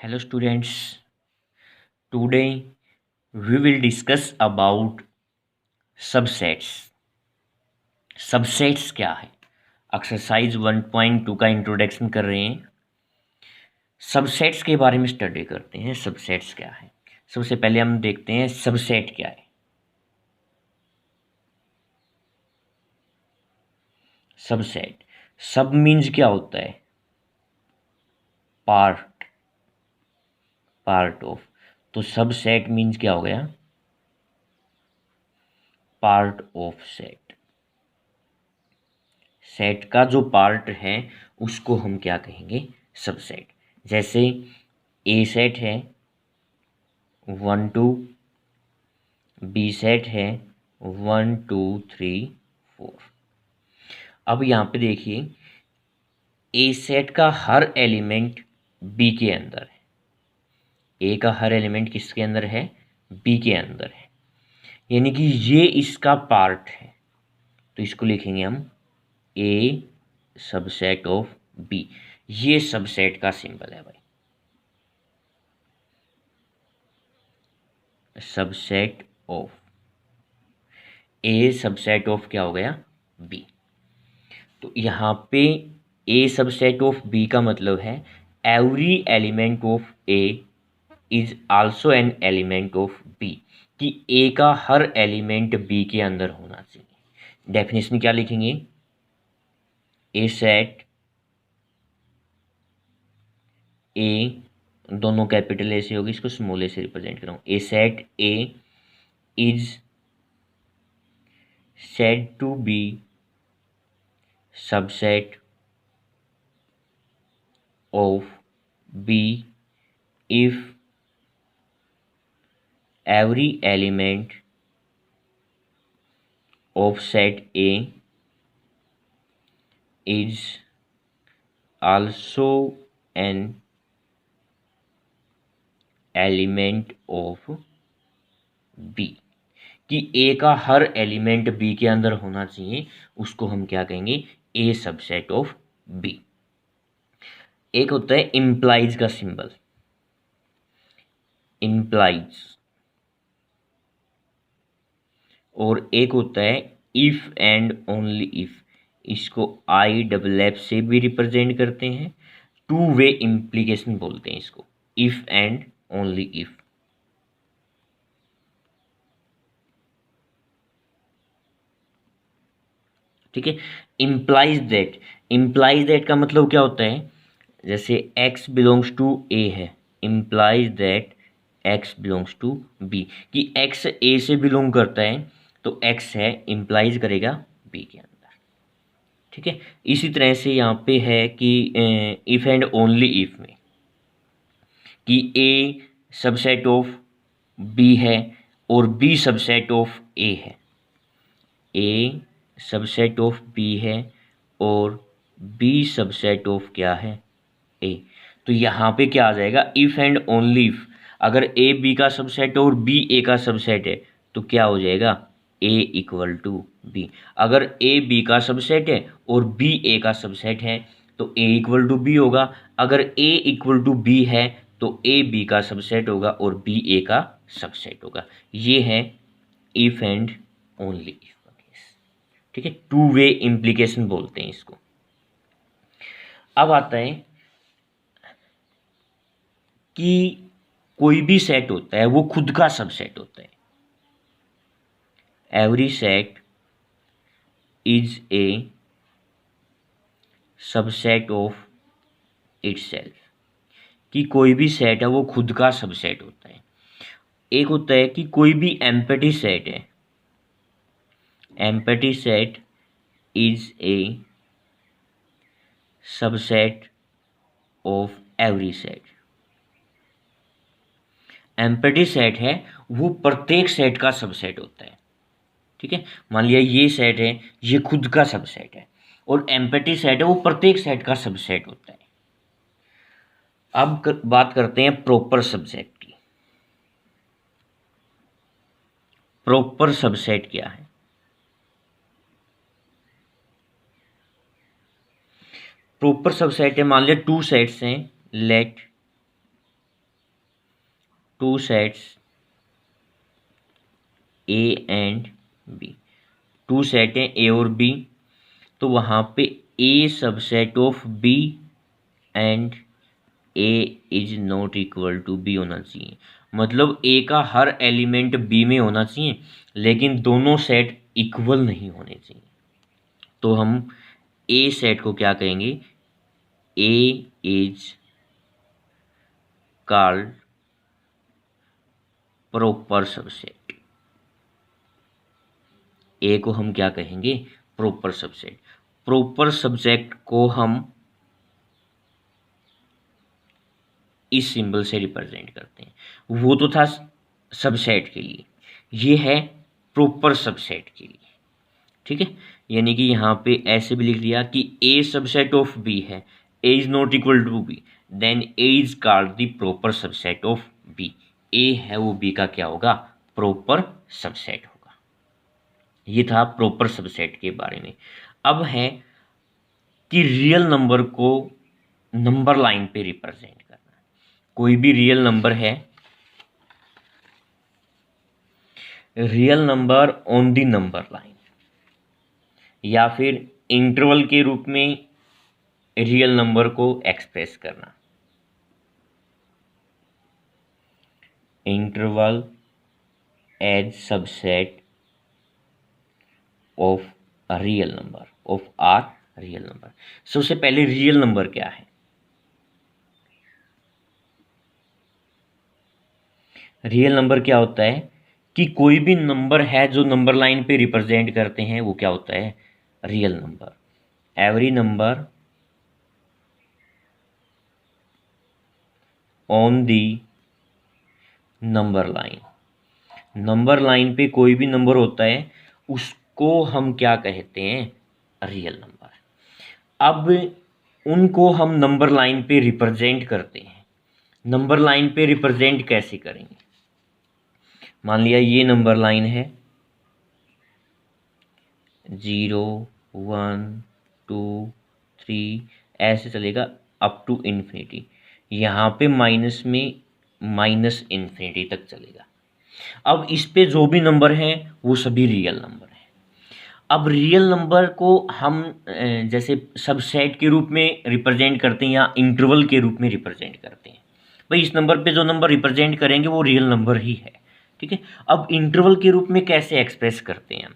Hello students, today we will discuss about subsets. Subsets क्या है? Exercise 1.2 का introduction कर रहे हैं। सबसेट्स के बारे में स्टडी करते हैं। सबसेट्स क्या है? सबसे पहले हम देखते हैं सबसेट क्या है। सबसेट, सब मीन्स क्या होता है? Part, part of. तो सबसेट मीन्स क्या हो गया? Part of set. सेट का जो पार्ट है उसको हम क्या कहेंगे? सबसेट। जैसे ए सेट है 1 2, बी सेट है 1 2 3 4। अब यहाँ पे देखिए, ए सेट का हर एलिमेंट बी के अंदर है। ए का हर एलिमेंट किसके अंदर है? बी के अंदर है, यानी कि ये इसका पार्ट है। तो इसको लिखेंगे हम ए सबसेट ऑफ बी। ये सबसेट का सिंबल है भाई, subset of. A subset of क्या हो गया? बी। तो यहाँ पे ए सबसेट ऑफ बी का मतलब है every element of A is also an element of B, कि ए का हर एलिमेंट बी के अंदर होना चाहिए। डेफिनेशन क्या लिखेंगे? ए सेट ए, दोनों कैपिटल ए से होगी, इसको स्मॉल ए से रिप्रेजेंट कर रहा हूँ। A set A is said to be subset of B if every element of set A is also an element of B, कि A का हर एलिमेंट B के अंदर होना चाहिए, उसको हम क्या कहेंगे? A subset of B। एक होता है इम्प्लाइज का सिंबल, इम्प्लाइज, और एक होता है इफ एंड ओनली इफ। इसको आई डबल एफ से भी रिप्रेजेंट करते हैं। टू वे इम्प्लीकेशन बोलते हैं इसको, इफ एंड ओनली इफ। ठीक है। इम्प्लाइज दैट का मतलब क्या होता है? जैसे एक्स बिलोंग्स टू ए है, implies that X belongs to B, कि एक्स ए से बिलोंग करता है तो एक्स है इम्प्लाइज करेगा बी के अंदर। ठीक है। इसी तरह से यहाँ पे है कि इफ एंड ओनली इफ में, कि ए सबसेट ऑफ बी है और बी सबसेट ऑफ ए है। ए सबसेट ऑफ बी है और बी सबसेट ऑफ क्या है? ए। तो यहाँ पे क्या आ जाएगा? If and only if. अगर ए बी का सबसेट है और बी ए का सबसेट है तो क्या हो जाएगा? ए इक्वल टू बी। अगर ए बी का सबसेट है और बी ए का सबसेट है तो ए इक्वल टू बी होगा। अगर ए इक्वल टू बी है तो ए बी का सबसेट होगा और बी ए का सबसेट होगा। ये है इफ एंड ओनली इफ का केस। ठीक है, टू वे इम्प्लीकेशन बोलते हैं इसको। अब आता है कि कोई भी सेट होता है वो खुद का सबसेट होता है। Every set is a subset of itself, कि कोई भी सेट है वो खुद का सबसेट होता है। एक होता है कि कोई भी एम्पटी सेट है, empty set is a subset of every set. Empty set है वो प्रत्येक सेट का सबसेट होता है। ठीक है, मान लिया ये सेट है, ये खुद का सबसेट है, और एम्पटी सेट है वो प्रत्येक सेट का सबसेट होता है। अब बात करते हैं प्रॉपर सबसेट की। प्रॉपर सबसेट क्या है? प्रॉपर सबसेट है, मान लिया टू सेट्स हैं, let two sets A and B, two set हैं ए और बी, तो वहाँ पे A subset of B and A is not equal to B होना चाहिए। मतलब ए का हर एलिमेंट बी में होना चाहिए, लेकिन दोनों सेट इक्वल नहीं होने चाहिए। तो हम ए सेट को क्या कहेंगे, ए इज कॉल्ड प्रॉपर सबसेट। ए को हम क्या कहेंगे, प्रॉपर सबसेट। प्रॉपर सबसेट को हम इस सिंबल से रिप्रेजेंट करते हैं। वो तो था सबसेट के लिए, ये है प्रॉपर सबसेट के लिए। ठीक है, यानी कि यहाँ पे ऐसे भी लिख लिया कि ए सबसेट ऑफ बी है, A is not equal to B, then A is called the proper subset of B. A है वो बी का क्या होगा, प्रॉपर सबसेट होगा। ये था प्रॉपर सबसेट के बारे में। अब है कि रियल नंबर को नंबर लाइन पे रिप्रेजेंट करना। कोई भी रियल नंबर है, real number on the number line, या फिर इंटरवल के रूप में रियल नंबर को एक्सप्रेस करना। Interval as subset of a real number, of R real number. सबसे पहले रियल नंबर क्या है, रियल नंबर क्या होता है कि कोई भी नंबर है जो नंबर लाइन पे रिप्रेजेंट करते हैं, वो क्या होता है, real number. Every number on the number line, number line पे कोई भी नंबर होता है उसको हम क्या कहते हैं, रियल नंबर। अब उनको हम नंबर लाइन पे रिप्रेजेंट करते हैं। नंबर लाइन पे रिप्रेजेंट कैसे करेंगे, मान लिया ये नंबर लाइन है, 0 1 2 3 ऐसे चलेगा अप टू इन्फिनिटी। यहाँ पे माइनस में माइनस इन्फिनिटी तक चलेगा। अब इस पे जो भी नंबर हैं वो सभी रियल नंबर हैं। अब रियल नंबर को हम जैसे सबसेट के रूप में रिप्रेजेंट करते हैं या इंटरवल के रूप में रिप्रेजेंट करते हैं। भाई इस नंबर पे जो नंबर रिप्रेजेंट करेंगे वो रियल नंबर ही है। ठीक है, अब इंटरवल के रूप में कैसे एक्सप्रेस करते हैं हम,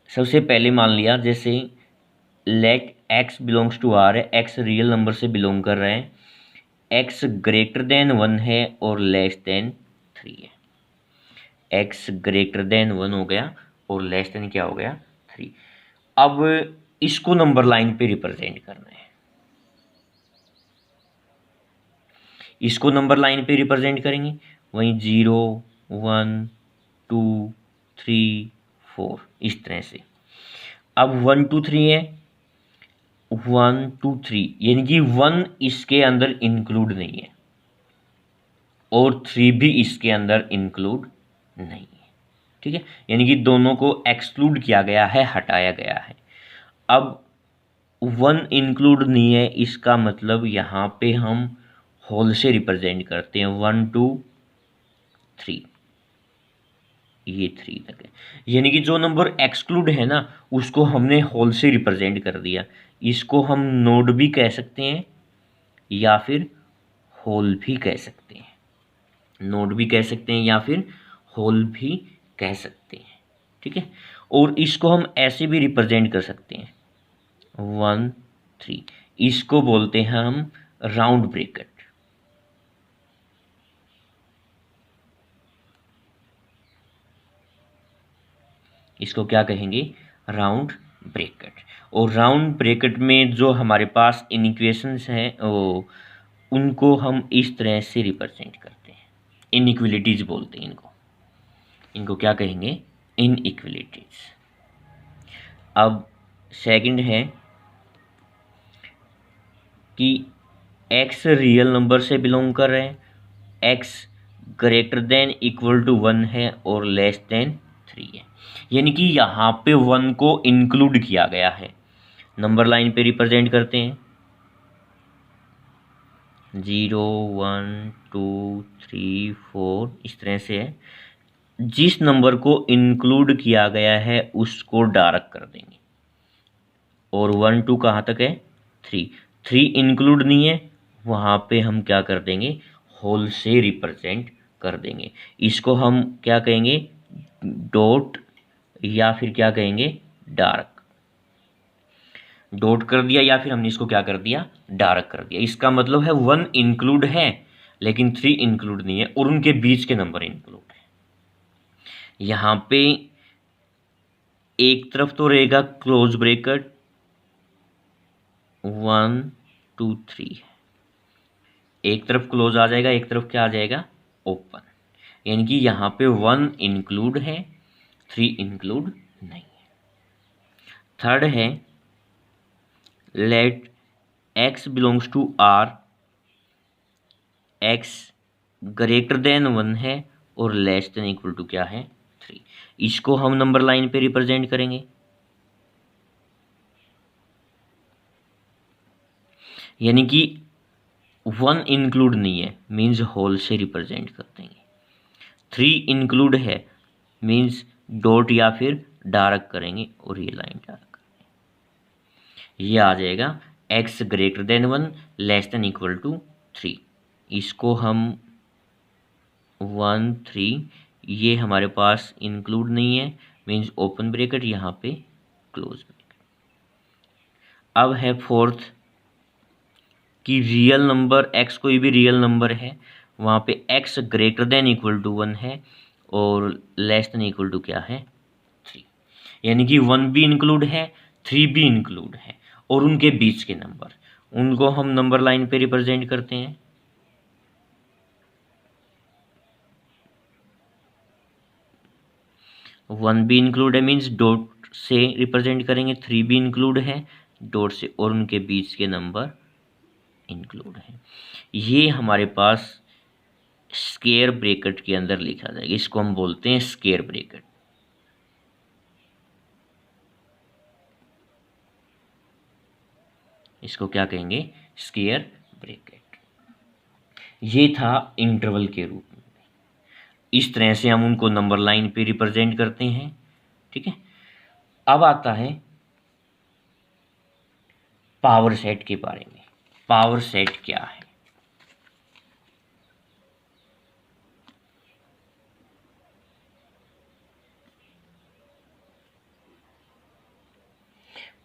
सबसे पहले मान लिया जैसे let X belongs to R है, एक्स रियल नंबर से बिलोंग कर रहे हैं, एक्स ग्रेटर देन 1 है और लेस देन 3 है। एक्स ग्रेटर देन 1 हो गया और लेस देन क्या हो गया, 3। अब इसको नंबर लाइन पे रिप्रेजेंट करना है, इसको नंबर लाइन पे रिप्रेजेंट करेंगे, वहीं 0 1 2 3 4 इस तरह से। अब 1 2 3 है, 1 2 3 यानी कि 1 इसके अंदर इंक्लूड नहीं है और 3 भी इसके अंदर इंक्लूड नहीं है। ठीक है, यानी कि दोनों को एक्सक्लूड किया गया है, हटाया गया है। अब 1 इंक्लूड नहीं है, इसका मतलब यहाँ पे हम होल से रिप्रेजेंट करते हैं, 1 2 3 ये 3 तक है। यानी कि जो नंबर एक्सक्लूड है ना उसको हमने होल से रिप्रेजेंट कर दिया। इसको हम नोड भी कह सकते हैं या फिर होल भी कह सकते हैं, नोड भी कह सकते हैं या फिर होल भी कह सकते हैं। ठीक है, और इसको हम ऐसे भी रिप्रेजेंट कर सकते हैं, 1 3 इसको बोलते हैं हम राउंड ब्रैकेट। इसको क्या कहेंगे, राउंड ब्रैकेट। और राउंड ब्रैकेट में जो हमारे पास इनइक्वेशंस हैं उनको हम इस तरह से रिप्रेजेंट करते हैं, इनइक्वलिटीज बोलते हैं इनको, इनको क्या कहेंगे, इनइक्वलिटीज। अब सेकंड है कि x रियल नंबर से बिलोंग कर रहे हैं, x greater than equal to 1 है और लेस देन 3 है। यानी कि यहाँ पे 1 को इंक्लूड किया गया है, नंबर लाइन पे रिप्रेजेंट करते हैं। 0 1 2 3 4 इस तरह से है। जिस नंबर को इंक्लूड किया गया है उसको डार्क कर देंगे। और 1 2 कहाँ तक है? 3 3 इंक्लूड नहीं है, वहाँ पे हम क्या कर देंगे? होल से रिप्रेजेंट कर देंगे। इसको हम क्या कहेंगे? डॉट, या फिर क्या कहेंगे? डार्क। डॉट कर दिया या फिर हमने इसको क्या कर दिया? डार्क कर दिया। इसका मतलब है 1 इंक्लूड है लेकिन 3 इंक्लूड नहीं है, और उनके बीच के नंबर इंक्लूड है। यहाँ पे एक तरफ तो रहेगा क्लोज ब्रेकेट 1 2 3, एक तरफ क्लोज आ जाएगा, एक तरफ क्या आ जाएगा? ओपन। यानी कि यहाँ पे 1 इंक्लूड है, 3 इंक्लूड नहीं है। थर्ड है let x belongs to R, x greater than 1 है और लेस देन इक्वल टू क्या है? 3। इसको हम नंबर लाइन पे रिप्रेजेंट करेंगे। यानी कि 1 इंक्लूड नहीं है मीन्स होल से रिप्रेजेंट कर देंगे। 3 इंक्लूड है मीन्स डॉट या फिर डार्क करेंगे और ये लाइन डार्क करेंगे। ये आ जाएगा x greater than 1 less than equal to 3। इसको हम 1 3, ये हमारे पास इंक्लूड नहीं है मीन्स ओपन ब्रेकेट, यहाँ पे क्लोज ब्रेकेट। अब है फोर्थ कि रियल नंबर x कोई भी रियल नंबर है, वहाँ पे x greater than equal to 1 है और लेस देन इक्वल टू क्या है? 3। यानी कि 1 भी इंक्लूड है, 3 भी इंक्लूड है, और उनके बीच के नंबर, उनको हम नंबर लाइन पे रिप्रेजेंट करते हैं। 1 भी इंक्लूड है मीन्स डॉट से रिप्रेजेंट करेंगे, 3 भी इंक्लूड है डॉट से, और उनके बीच के नंबर इंक्लूड है। ये हमारे पास स्क्वायर ब्रैकेट के अंदर लिखा जाएगा। इसको हम बोलते हैं स्क्वायर ब्रैकेट। इसको क्या कहेंगे? Square bracket. ये था इंटरवल के रूप में। इस तरह से हम उनको नंबर लाइन पे रिप्रेजेंट करते हैं। ठीक है। अब आता है पावर सेट के बारे में। पावर सेट क्या है?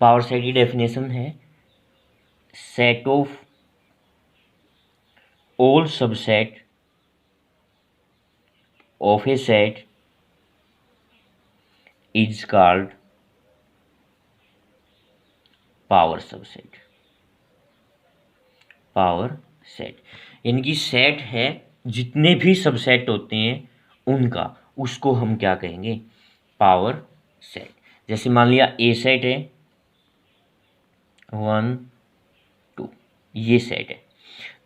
पावर सेट की डेफिनेशन है set of all subset of A set is called power subset. Power set यानी कि सेट है, जितने भी सबसेट होते हैं उनका, उसको हम क्या कहेंगे? Power set. जैसे मान लिया ए सेट है 1 2, ये सेट है,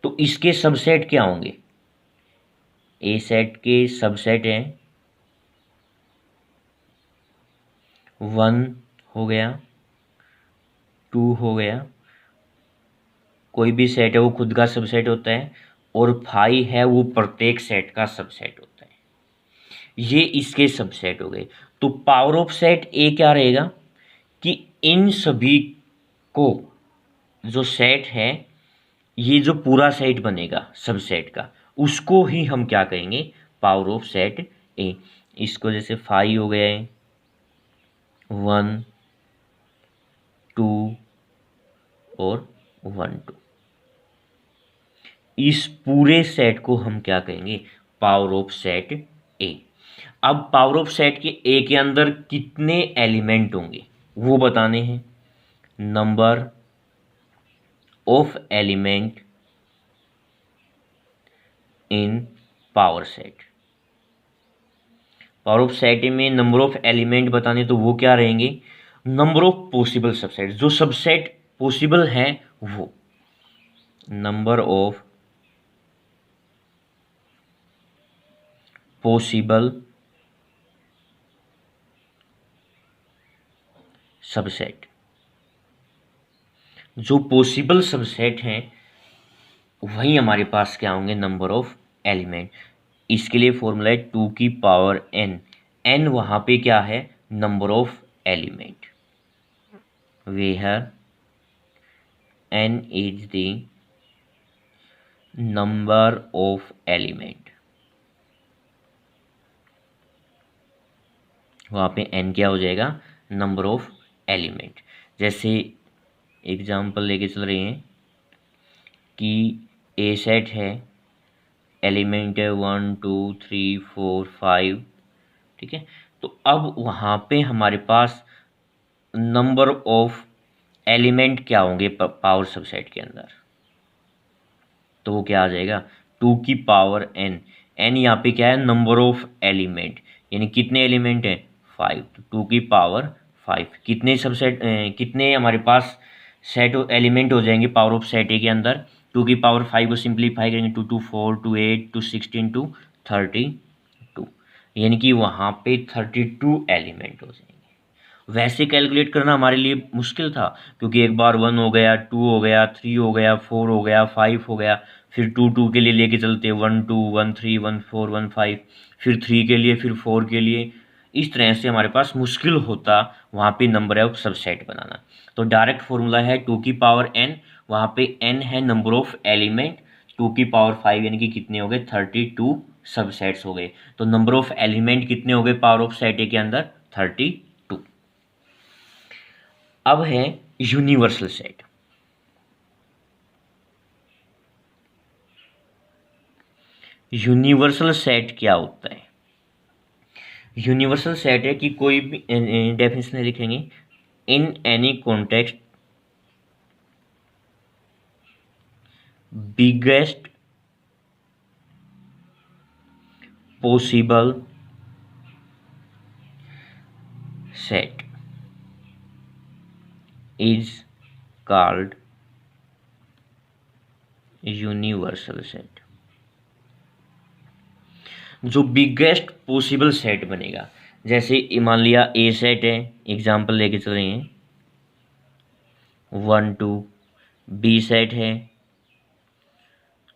तो इसके सबसेट क्या होंगे? ए सेट के सबसेट हैं 1 हो गया, 2 हो गया, कोई भी सेट है वो खुद का सबसेट होता है, और 5 है वो प्रत्येक सेट का सबसेट होता है। ये इसके सबसेट हो गए। तो पावर ऑफ सेट ए क्या रहेगा कि इन सभी को, जो सेट है, ये जो पूरा सेट बनेगा सबसेट का, उसको ही हम क्या कहेंगे? पावर ऑफ सेट ए। इसको जैसे 5 हो गया है 1 2 और 1 2, इस पूरे सेट को हम क्या कहेंगे? पावर ऑफ सेट ए। अब पावर ऑफ सेट के ए के अंदर कितने एलिमेंट होंगे वो बताने हैं। Number of element in power set. Power of set में नंबर ऑफ एलिमेंट बताने, तो वो क्या रहेंगे? नंबर ऑफ पॉसिबल सबसेट, जो सबसेट पॉसिबल है वो। नंबर ऑफ पॉसिबल सबसेट, जो पॉसिबल सबसेट हैं वहीं हमारे पास क्या होंगे, नंबर ऑफ एलिमेंट। इसके लिए फॉर्मूला है 2 की पावर n। n वहाँ पे क्या है, number of element, where n is the number of element. वहाँ पे n क्या हो जाएगा, नंबर ऑफ एलिमेंट। जैसे एग्जांपल लेके चल रहे हैं कि ए सेट है, एलिमेंट है 1 2 3 4 5, ठीक है। तो अब वहाँ पे हमारे पास नंबर ऑफ एलिमेंट क्या होंगे पावर सबसेट के अंदर, तो वो क्या आ जाएगा, 2 की पावर n। n यहाँ पे क्या है, नंबर ऑफ एलिमेंट, यानी कितने एलिमेंट हैं, 5, तो 2 की पावर 5। कितने सबसेट कितने हमारे पास सेट एलिमेंट हो जाएंगे पावर ऑफ सेट ए के अंदर, 2 की पावर 5 को सिंप्लीफाई करेंगे, 2 2 4 2 8 2 16 2 32, यानी कि वहाँ पे 32 एलिमेंट हो जाएंगे। वैसे कैलकुलेट करना हमारे लिए मुश्किल था, क्योंकि एक बार 1 हो गया, 2 हो गया, 3 हो गया, 4 हो गया, 5 हो गया, फिर 2 2 के लिए लेके चलते 1 2 1 3 1 4 1 5, फिर 3 के लिए, फिर 4 के लिए। इस तरह से हमारे पास मुश्किल होता वहाँ पे नंबर ऑफ सबसेट बनाना। तो डायरेक्ट फॉर्मूला है 2 की पावर n, वहाँ पे n है नंबर ऑफ एलिमेंट, 2 की पावर 5 यानी कि कितने हो गए, 32 सबसेट्स हो गए। तो नंबर ऑफ एलिमेंट कितने हो गए पावर ऑफ सेट ए के अंदर, 32। अब है यूनिवर्सल सेट। यूनिवर्सल सेट क्या होता है, यूनिवर्सल सेट है कि कोई भी डेफिनेशन लिखेंगे, in any context biggest possible set is called universal set. जो बिगेस्ट पॉसिबल सेट बनेगा, जैसे मान लिया ए सेट है, एग्जांपल लेके चल रहे हैं 1 2, बी सेट है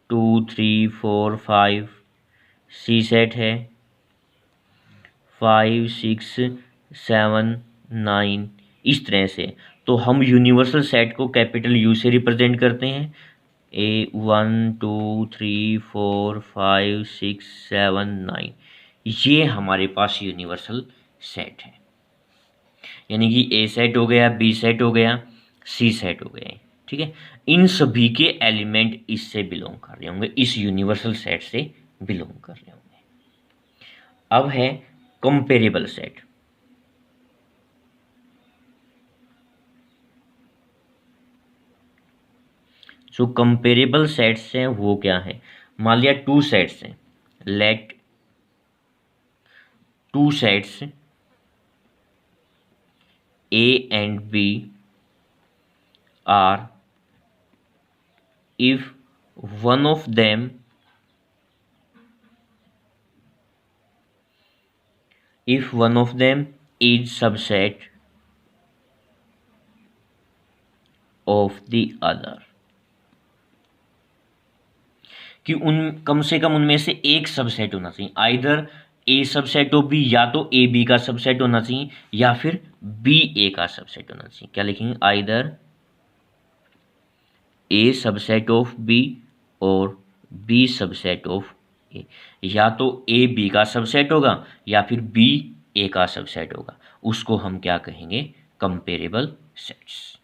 2 3 4 5, सी सेट है 5 6 7 9, इस तरह से। तो हम यूनिवर्सल सेट को कैपिटल यू से रिप्रेजेंट करते हैं, ए 1 2 3 4 5 6 7 9, ये हमारे पास यूनिवर्सल सेट है। यानी कि ए सेट हो गया, बी सेट हो गया, सी सेट हो गया, ठीक है। इन सभी के एलिमेंट इससे बिलोंग कर रहे होंगे, इस यूनिवर्सल सेट से बिलोंग कर रहे होंगे। अब है कंपेरेबल सेट। जो कंपेरेबल सेट्स हैं वो क्या है, मान लिया 2 सेट्स हैं, let 2 sets A and B are, if one of them is subset of the other, कि उन कम से कम उनमें से एक सबसेट होना चाहिए, either A subset of B, या तो ए बी का सबसेट होना चाहिए या फिर बी ए का सबसेट होना चाहिए। क्या लिखेंगे, either A subset of B और बी सबसेट ऑफ ए, या तो ए बी का सबसेट होगा या फिर बी ए का सबसेट होगा, उसको हम क्या कहेंगे, कंपेरेबल सेट्स।